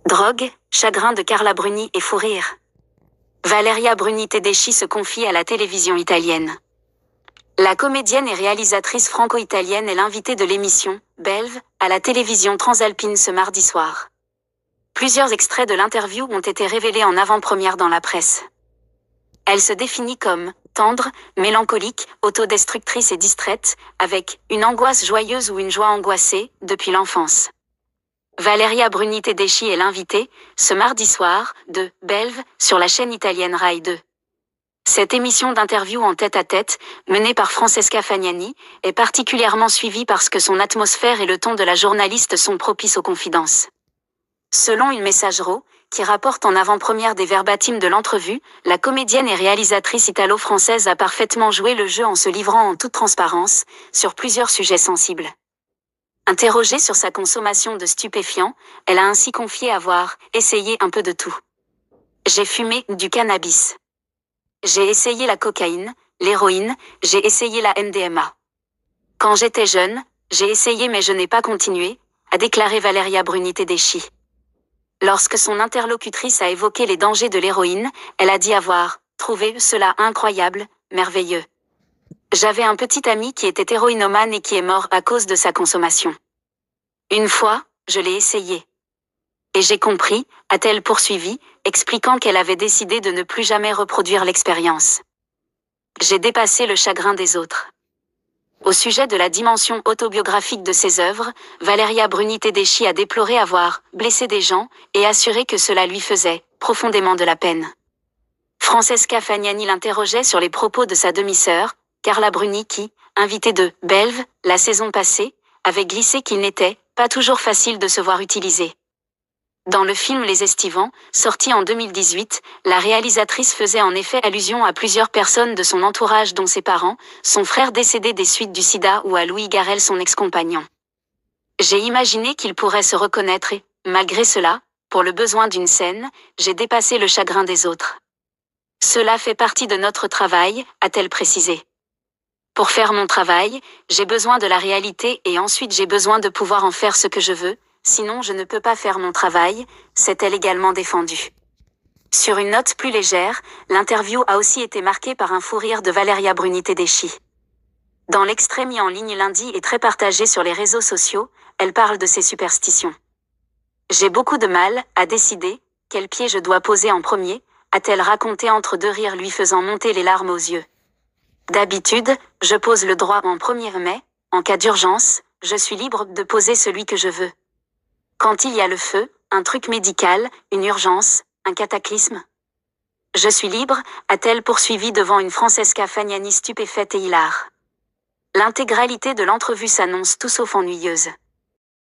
Drogue, chagrin de Carla Bruni et fou rire. Valeria Bruni Tedeschi se confie à la télévision italienne. La comédienne et réalisatrice franco-italienne est l'invitée de l'émission « Belve » à la télévision transalpine ce mardi soir. Plusieurs extraits de l'interview ont été révélés en avant-première dans la presse. Elle se définit comme tendre, mélancolique, autodestructrice et distraite, avec une angoisse joyeuse ou une joie angoissée, depuis l'enfance. Valeria Bruni Tedeschi est l'invitée, ce mardi soir, de Belve, sur la chaîne italienne Rai 2. Cette émission d'interview en tête-à-tête, menée par Francesca Fagnani, est particulièrement suivie parce que son atmosphère et le ton de la journaliste sont propices aux confidences. Selon une messagerie, qui rapporte en avant-première des verbatims de l'entrevue, la comédienne et réalisatrice italo-française a parfaitement joué le jeu en se livrant en toute transparence, sur plusieurs sujets sensibles. Interrogée sur sa consommation de stupéfiants, elle a ainsi confié avoir essayé un peu de tout. J'ai fumé du cannabis. J'ai essayé la cocaïne, l'héroïne, j'ai essayé la MDMA. Quand j'étais jeune, j'ai essayé mais je n'ai pas continué, a déclaré Valeria Bruni Tedeschi. Lorsque son interlocutrice a évoqué les dangers de l'héroïne, elle a dit avoir trouvé cela incroyable, merveilleux. J'avais un petit ami qui était héroïnomane et qui est mort à cause de sa consommation. Une fois, je l'ai essayé. Et j'ai compris, a-t-elle poursuivi, expliquant qu'elle avait décidé de ne plus jamais reproduire l'expérience. J'ai dépassé le chagrin des autres. Au sujet de la dimension autobiographique de ses œuvres, Valeria Bruni Tedeschi a déploré avoir blessé des gens et assuré que cela lui faisait profondément de la peine. Francesca Fagnani l'interrogeait sur les propos de sa demi-sœur, Carla Bruni qui, invitée de Belve, la saison passée, avait glissé qu'il n'était pas toujours facile de se voir utilisé. Dans le film Les Estivants, sorti en 2018, la réalisatrice faisait en effet allusion à plusieurs personnes de son entourage dont ses parents, son frère décédé des suites du sida ou à Louis Garrel son ex-compagnon. J'ai imaginé qu'il pourrait se reconnaître et, malgré cela, pour le besoin d'une scène, j'ai dépassé le chagrin des autres. Cela fait partie de notre travail, a-t-elle précisé. Pour faire mon travail, j'ai besoin de la réalité et ensuite j'ai besoin de pouvoir en faire ce que je veux, sinon je ne peux pas faire mon travail, s'est-elle également défendue. Sur une note plus légère, l'interview a aussi été marquée par un fou rire de Valeria Bruni Tedeschi. Dans l'extrait mis en ligne lundi et très partagé sur les réseaux sociaux, elle parle de ses superstitions. J'ai beaucoup de mal à décider quel pied je dois poser en premier, a-t-elle raconté entre deux rires lui faisant monter les larmes aux yeux. D'habitude, je pose le droit en premier mais, en cas d'urgence, je suis libre de poser celui que je veux. Quand il y a le feu, un truc médical, une urgence, un cataclysme. Je suis libre, a-t-elle poursuivi devant une Francesca Fagnani stupéfaite et hilare. L'intégralité de l'entrevue s'annonce tout sauf ennuyeuse.